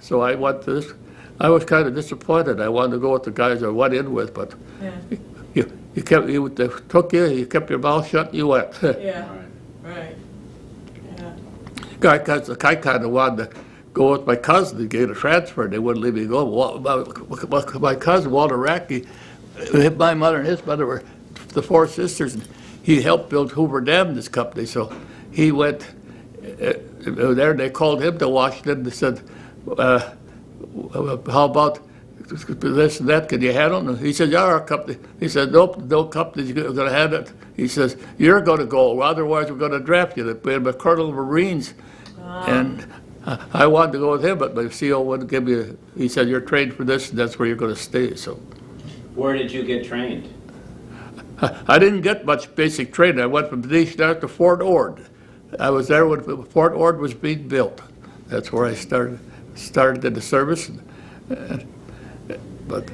So I went to this. I was kind of disappointed. I wanted to go with the guys I went in with, but they took you, you kept your mouth shut, you went. Yeah, right. Because I kind of wanted to go with my cousin to get a transfer, and they wouldn't let me go. My cousin, Walter Rackey, my mother and his mother were the four sisters, and he helped build Hoover Dam, this company. So he went there, and they called him to Washington. They said, how about this and that, can you handle it? He said, yeah, our company. He said, nope, no company's going to handle it. He says, you're going to go, otherwise we're going to draft you. They put him a colonel of Marines. And I wanted to go with him, but my CO wouldn't give me, he said, you're trained for this, and that's where you're going to stay. So, where did you get trained? I didn't get much basic training. I went from Deschamps to Fort Ord. I was there when Fort Ord was being built. That's where I started in the service. But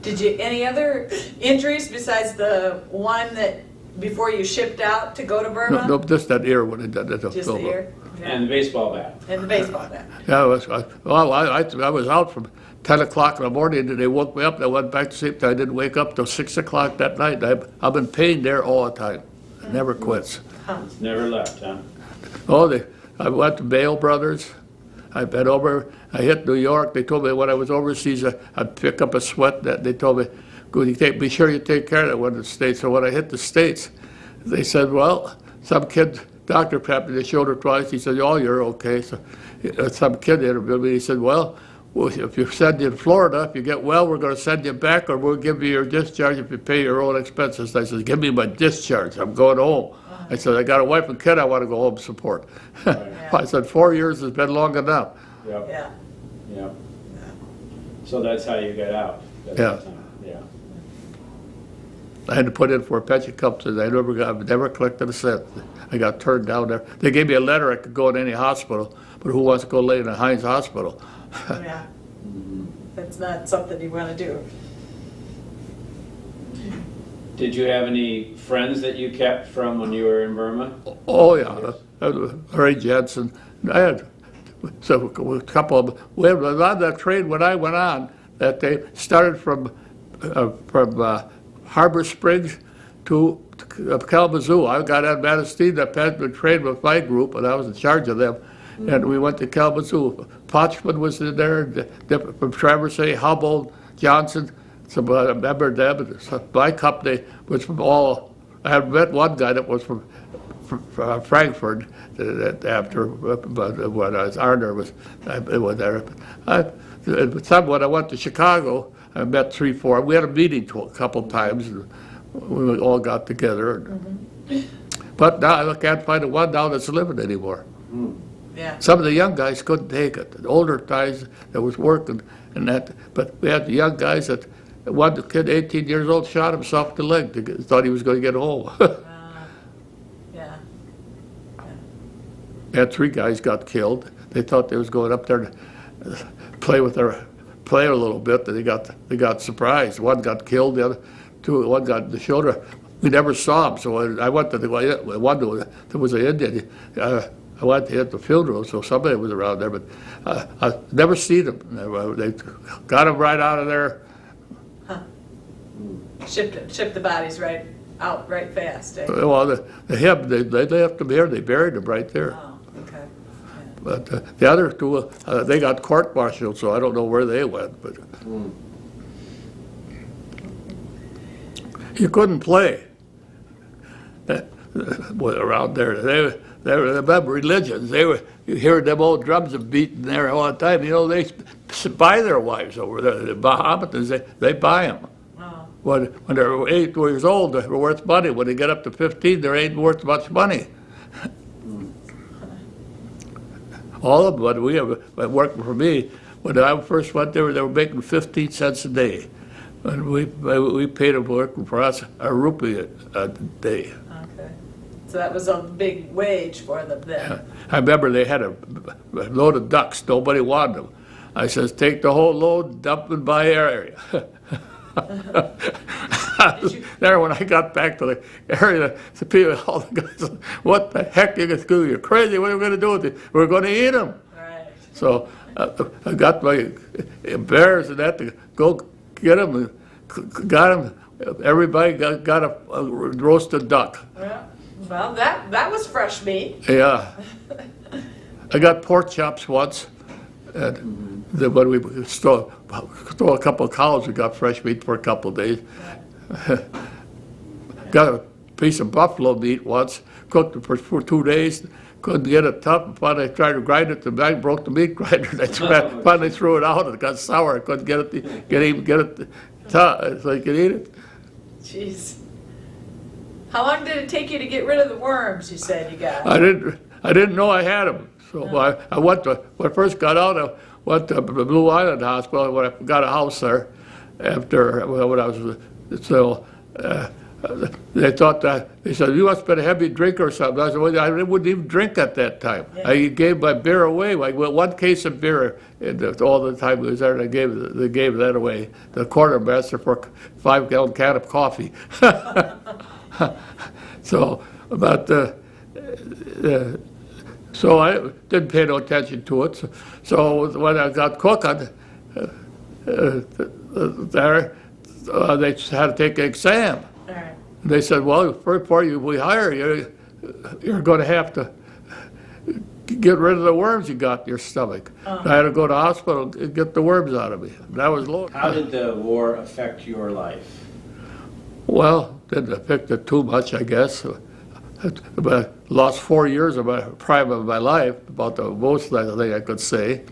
Did you, any other injuries besides the one that, before you shipped out to go to Burma? no, just that ear when I did that. Just the ear? Yeah. And the baseball bat. And the baseball bat. Yeah, I was out from 10 o'clock in the morning, and they woke me up, and I went back to sleep. I didn't wake up till 6 o'clock that night. I've been pain there all the time. It never quits. It's never left, huh? I went to Bale Brothers. I've been over, I hit New York. They told me when I was overseas, I'd pick up a sweat. That they told me, be sure you take care of that one in the States. So when I hit the States, they said, well, some kid, doctor tapped me on the shoulder twice. He said, oh, you're okay. So some kid interviewed me. He said, well, if you send you in Florida, if you get well, we're going to send you back, or we'll give you your discharge if you pay your own expenses. I said, give me my discharge. I'm going home. I said, I got a wife and kid I want to go home and support. I said, 4 years has been long enough. Yep. Yeah. Yeah. So that's how you got out. Yeah. Yeah. I had to put in for a pension company. I never collected a cent. I got turned down there. They gave me a letter I could go in any hospital, but who wants to go lay in a Heinz hospital? Yeah. That's not something you want to do. Did you have any friends that you kept from when you were in Burma? Oh, yeah. Ray Jensen. I had a couple of them. We had a lot of that trade when I went on, that they started from Harbor Springs to Kalamazoo. I got on Manistee, that had been trained with my group, and I was in charge of them. And we went to Kalamazoo. Potchman was in there, from Traverse, Humboldt, Johnson. So I remember them. My company was from all. I had met one guy that was from Frankfurt after when I was Arner was there. When I went to Chicago, I met 3, 4. We had a meeting a couple times. And we all got together. But now I can't find the one now that's living anymore. Yeah. Some of the young guys couldn't take it. The older guys that was working and that, but we had the young guys that. One kid, 18 years old, shot himself in the leg. Thought he was going to get home. Yeah. And 3 guys got killed. They thought they was going up there to play a little bit. And they got surprised. One got killed. The other 2, one got in the shoulder. We never saw him. So I went to the one. There was an Indian. I went to hit the funeral, so somebody was around there. But I never seen him. They got him right out of there. Shipped the bodies right out right fast. Eh? Well, they left him here. They buried him right there. Oh, okay. Yeah. But the other 2, they got court-martialed, so I don't know where they went. But you couldn't play around there. They were about religions. You hear them old drums beating there all the time. You know, they buy their wives over there. The Mohammedans, they buy them. When they're 8 years old, they're worth money. When they get up to 15, they ain't worth much money. All of them, when we working for me, when I first went there, they were making 15 cents a day. And we paid them working for us a rupee a day. Okay. So that was a big wage for them then. I remember they had a load of ducks. Nobody wanted them. I says, take the whole load, dump them by area. There, when I got back to the area, the people, all the guys, what the heck you gonna do? You're crazy. What are we going to do with it? We're going to eat them. Right. So I got my bears and that to go get them. Got them. Everybody got a roasted duck. Yeah. Well, that was fresh meat. Yeah. I got pork chops once. And then when we throw a couple of cows, we got fresh meat for a couple of days. Got a piece of buffalo meat once, cooked it for 2 days, couldn't get it tough. Finally, I tried to grind it, I broke the meat grinder. And I finally threw it out, and it got sour. I couldn't get it tough so I could eat it. Jeez. How long did it take you to get rid of the worms? You said you got. I didn't know I had them. So when I first got out, I went to the Blue Island Hospital when I got a house there. After when I was they thought that they said you must have been a heavy drinker or something. I said, well, I wouldn't even drink at that time. Yeah. I gave my beer away. Like one case of beer all the time I was there. And they gave that away. The quartermaster for a 5-gallon can of coffee. So so I didn't pay no attention to it. So when I got cooking there, they had to take an exam. All right. They said, well, before we hire you, you're going to have to get rid of the worms you got in your stomach. I had to go to the hospital and get the worms out of me. That was low. How did the war affect your life? Well, didn't affect it too much, I guess. I lost 4 years of my prime of my life, about the most I think I could say.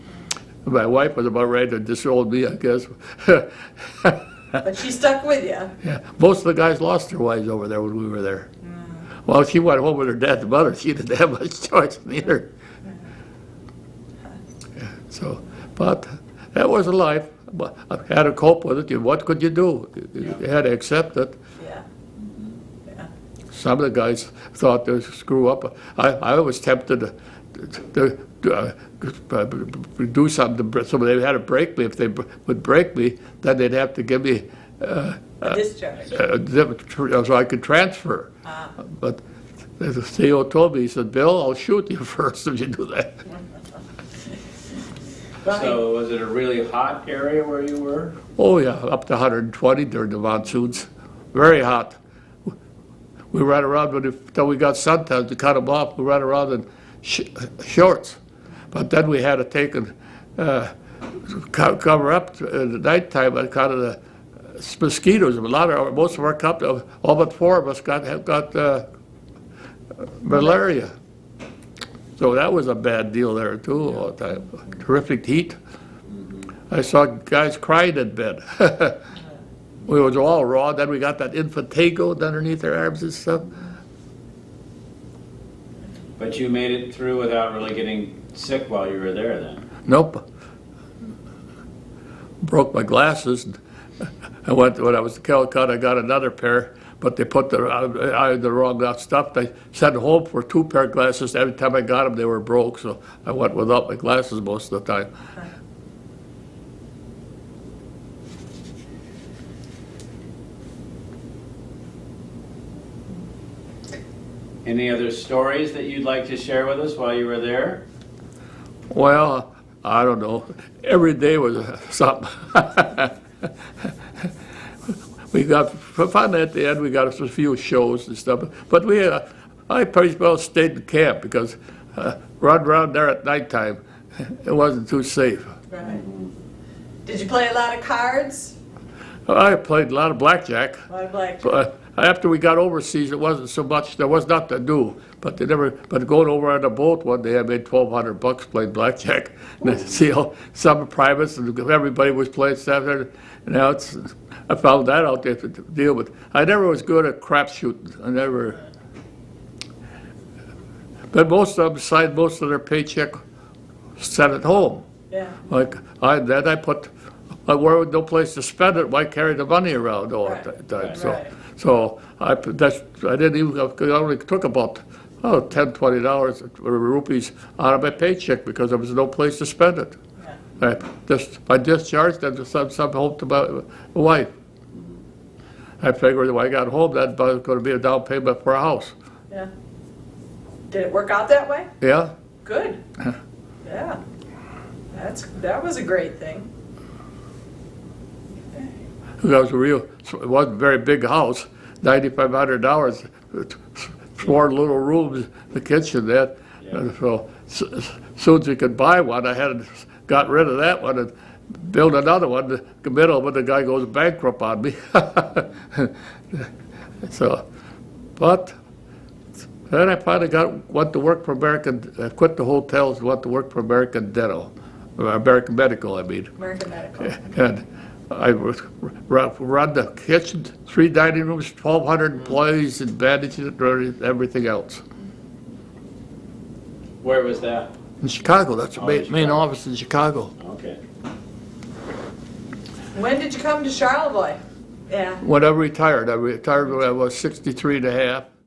My wife was about ready to disown me, I guess. But she stuck with you. Yeah, most of the guys lost their wives over there when we were there. Well, she went home with her dad's mother. She didn't have much choice neither. Yeah, so, but that was a life. But I had to cope with it. What could you do? You had to accept it. Yeah. Yeah. Some of the guys thought they'd screw up. I was tempted to do something to, so they had to break me. If they would break me, then they'd have to give me A discharge. so I could transfer. But the CEO told me, he said, Bill, I'll shoot you first if you do that. So was it a really hot area where you were? Oh yeah, up to 120 during the monsoons. Very hot. We ran around until we got suntans to cut them off. We ran around in shorts. But then we had to take and cover up in the nighttime on account of the mosquitoes. Most of our company, all but 4 of us got malaria. So that was a bad deal there too all the time. Terrific heat. I saw guys crying in bed. We was all raw. Then we got that infantago underneath their arms and stuff. But you made it through without really getting sick while you were there then? Nope. Broke my glasses. I went when I was in Calicut. I got another pair, but they put the wrong stuff. They sent home for 2 pair of glasses. Every time I got them, they were broke. So I went without my glasses most of the time. Any other stories that you'd like to share with us while you were there? Well, I don't know. Every day was something. We got, finally at the end, we got a few shows and stuff. But I pretty well stayed in camp because running around there at nighttime, it wasn't too safe. Right. Did you play a lot of cards? I played a lot of blackjack. A lot of blackjack. But after we got overseas, it wasn't so much. There was nothing to do. But going over on a boat one day, I made $1,200 playing blackjack. And see how some privates and everybody was playing stuff there. And now I found that out there to deal with. I never was good at crap shooting. I never. But most of them signed most of their paycheck, sent it home. Yeah. Like I put. Where was no place to spend it? Why carry the money around all the time? So I didn't even. I only took about $10, $20 rupees out of my paycheck because there was no place to spend it. Yeah. I discharged and sent some home to my wife. I figured when I got home, that was going to be a down payment for a house. Yeah. Did it work out that way? Yeah. Good. Yeah. That was a great thing. That was it wasn't a very big house, $9,500, 4 little rooms, the kitchen, that. Yeah. And so, soon as you could buy one, got rid of that one and built another one in the middle when the guy goes bankrupt on me. So, but then I finally went to work for quit the hotels, went to work for American Dental, or American Medical, I mean. American Medical. And I run the kitchen, 3 dining rooms, 1,200 employees, and managing it, and everything else. Where was that? In Chicago, that's the Oh, main Chicago. office in Chicago. Okay. When did you come to Charlevoix? Yeah. When I retired when I was 63 and a half.